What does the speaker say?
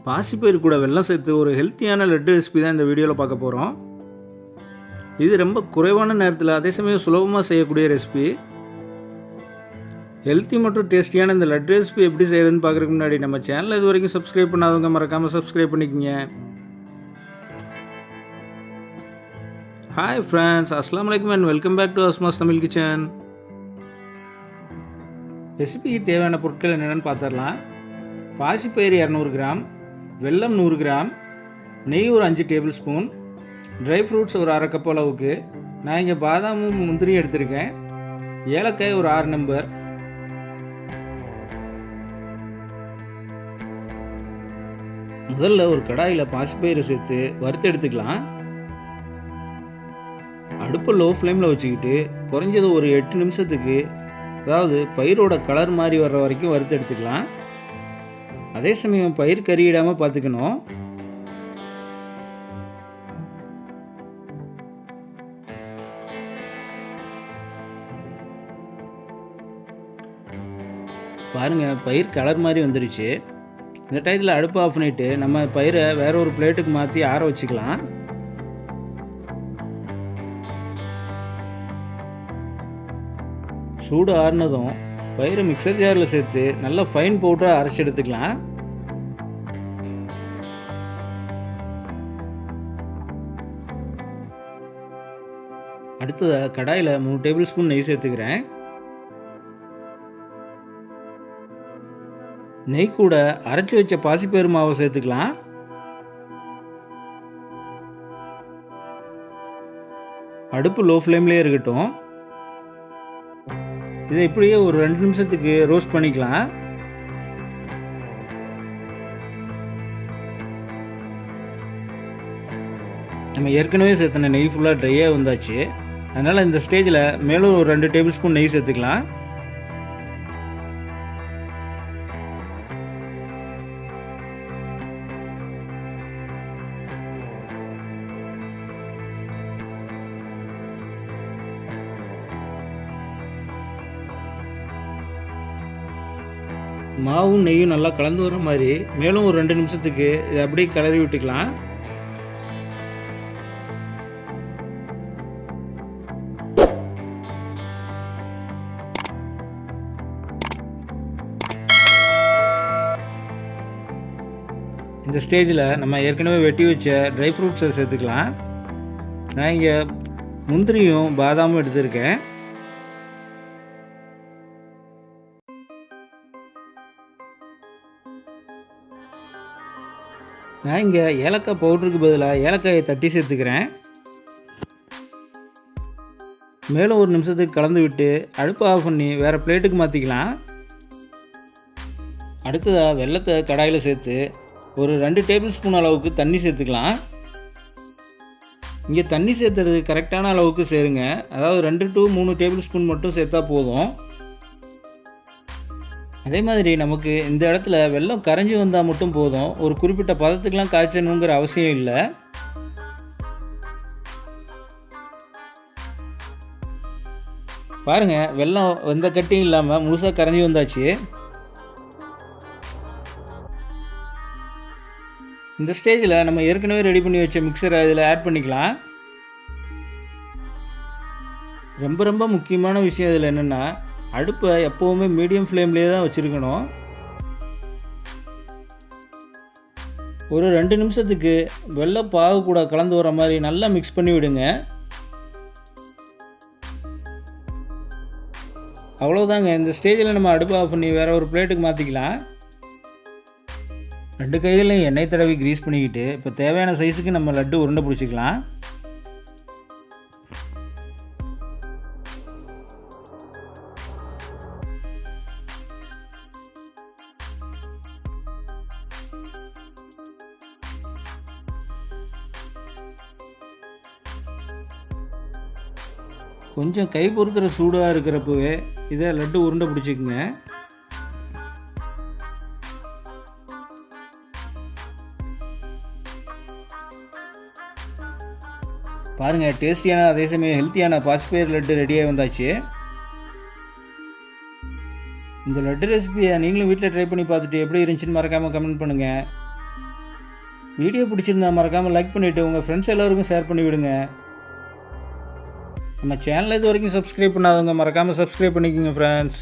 பாசிப்பயிறு கூட வெல்லம் சேர்த்து ஒரு ஹெல்த்தியான லட்டு ரெசிபி தான் இந்த வீடியோவில் பார்க்க போகிறோம். இது ரொம்ப குறைவான நேரத்தில் அதே சமயம் சுலபமாக செய்யக்கூடிய ரெசிபி. ஹெல்த்தி மற்றும் டேஸ்டியான இந்த லட்டு ரெசிபி எப்படி செய்யறதுன்னு பார்க்குறதுக்கு முன்னாடி நம்ம சேனலை இது வரைக்கும் சப்ஸ்கிரைப் பண்ணாதவங்க மறக்காமல் சப்ஸ்கிரைப் பண்ணிக்கோங்க. ஹாய் ஃப்ரெண்ட்ஸ், அஸ்ஸலாமு அலைக்கும் and welcome back to Asma's Tamil kitchen. ரெசிபிக்கு தேவையான பொருட்கள் என்னென்னு பார்த்துடலாம். பாசிப்பயிறு 200 கிராம், வெல்லம் 100 கிராம், நெய் ஒரு 5 டேபிள் ஸ்பூன், ட்ரை ஃப்ரூட்ஸ் ஒரு அரை கப் அளவுக்கு. நான் இங்கே பாதாமும் முந்திரியும் எடுத்திருக்கேன். ஏலக்காய் ஒரு 6 நம்பர். முதல்ல ஒரு கடாயில் பாசிப்பயிறு சேர்த்து வறுத்து எடுத்துக்கலாம். அடுப்பை லோ ஃப்ளேமில் வச்சுக்கிட்டு குறைஞ்சது ஒரு 8 நிமிஷத்துக்கு, அதாவது பயிரோட கலர் மாதிரி வர்ற வரைக்கும் வறுத்து எடுத்துக்கலாம். அதே சமயம் பயிர் கறியிடாமல் பார்த்துக்கணும். பாருங்கள், பயிர் கலர் மாதிரி வந்துருச்சு. இந்த டயத்தில் அடுப்பு ஆஃப் பண்ணிவிட்டு நம்ம பயிரை வேற ஒரு பிளேட்டுக்கு மாற்றி ஆற வச்சுக்கலாம். சூடு ஆறுனதும் பயிரை மிக்சர் ஜாரில் சேர்த்து நல்லா ஃபைன் பவுடராக அரைச்சி எடுத்துக்கலாம். அடுத்ததாக கடாயில் 3 டேபிள் ஸ்பூன் நெய் சேர்த்துக்கிறேன். நெய் கூட அரைச்சி வச்ச பாசிப்பயிறு மாவை சேர்த்துக்கலாம். அடுப்பு லோ ஃப்ளேம்லேயே இருக்கட்டும். இதை இப்படியே ஒரு 2 நிமிஷத்துக்கு ரோஸ்ட் பண்ணிக்கலாம். நம்ம ஏற்கனவே சேர்த்தன நெய் ஃபுல்லாக ட்ரையாக வந்தாச்சு. அதனால் இந்த ஸ்டேஜில் மேலும் ஒரு 2 டேபிள் ஸ்பூன் நெய் சேர்த்துக்கலாம். மாவும் நெய்யும் நல்லா கலந்து வர மாதிரி மேலும் ஒரு 2 நிமிஷத்துக்கு இதை அப்படியே கிளறி விட்டுக்கலாம். இந்த ஸ்டேஜில் நம்ம ஏற்கனவே வெட்டி வச்ச ட்ரை ஃப்ரூட்ஸை சேர்த்துக்கலாம். நான் இங்கே முந்திரியும் பாதாமும் எடுத்திருக்கேன். நான் இங்கே ஏலக்காய் பவுடருக்கு பதிலாக ஏலக்காயை தட்டி சேர்த்துக்கிறேன். மேலும் ஒரு நிமிஷத்துக்கு கலந்து விட்டு அடுப்பை ஆஃப் பண்ணி வேறு பிளேட்டுக்கு மாற்றிக்கலாம். அடுத்ததாக வெல்லத்தை கடாயில் சேர்த்து ஒரு 2 டேபிள் ஸ்பூன் அளவுக்கு தண்ணி சேர்த்துக்கலாம். இங்கே தண்ணி சேர்த்துறது கரெக்டான அளவுக்கு சேருங்க. அதாவது 2 to 3 டேபிள் ஸ்பூன் மட்டும் சேர்த்தா போதும். அதே மாதிரி நமக்கு இந்த இடத்துல வெல்லம் கரைஞ்சி வந்தால் மட்டும் போதும். ஒரு குறிப்பிட்ட பதத்துக்கெலாம் காய்ச்சணுங்கிற அவசியம் இல்லை. பாருங்கள், வெல்லம் எந்த கட்டியும் இல்லாமல் முழுசாக கரைஞ்சி வந்தாச்சு. இந்த ஸ்டேஜில் நம்ம ஏற்கனவே ரெடி பண்ணி வச்ச மிக்சரை இதில் ஆட் பண்ணிக்கலாம். ரொம்ப முக்கியமான விஷயம் இதில் என்னென்னா, அடுப்பை எப்போவுமே மீடியம் ஃப்ளேம்லேயே தான் வச்சுருக்கணும். ஒரு 2 நிமிஷத்துக்கு வெல்லம் பாகு கூட கலந்து வர மாதிரி நல்லா மிக்ஸ் பண்ணி விடுங்க. அவ்வளோதாங்க. இந்த ஸ்டேஜில் நம்ம அடுப்பை ஆஃப் பண்ணி வேறு ஒரு பிளேட்டுக்கு மாற்றிக்கலாம். 2 கைகளையும் எண்ணெய் தடவி கிரீஸ் பண்ணிக்கிட்டு இப்போ தேவையான சைஸுக்கு நம்ம லட்டு உருண்டை பிடிச்சிக்கலாம். கொஞ்சம் கை பொறுக்கிற சூடாக இருக்கிறப்பவே இதை லட்டு உருண்டை பிடிச்சிக்குங்க. பாருங்கள், டேஸ்டியான அதே சமயம் ஹெல்த்தியான பாசிப்பயிறு லட்டு ரெடியாக வந்தாச்சு. இந்த லட்டு ரெசிபியை நீங்களும் வீட்டில் ட்ரை பண்ணி பார்த்துட்டு எப்படி இருந்துச்சுன்னு மறக்காமல் கமெண்ட் பண்ணுங்கள். வீடியோ பிடிச்சிருந்தா மறக்காமல் லைக் பண்ணிவிட்டு உங்கள் ஃப்ரெண்ட்ஸ் எல்லோருக்கும் ஷேர் பண்ணி விடுங்க. நம்ம சேனலை இது வரைக்கும் சப்ஸ்கிரைப் பண்ணாதவங்க மறக்காமல் சப்ஸ்கிரைப் பண்ணிக்கோங்க ஃப்ரெண்ட்ஸ்.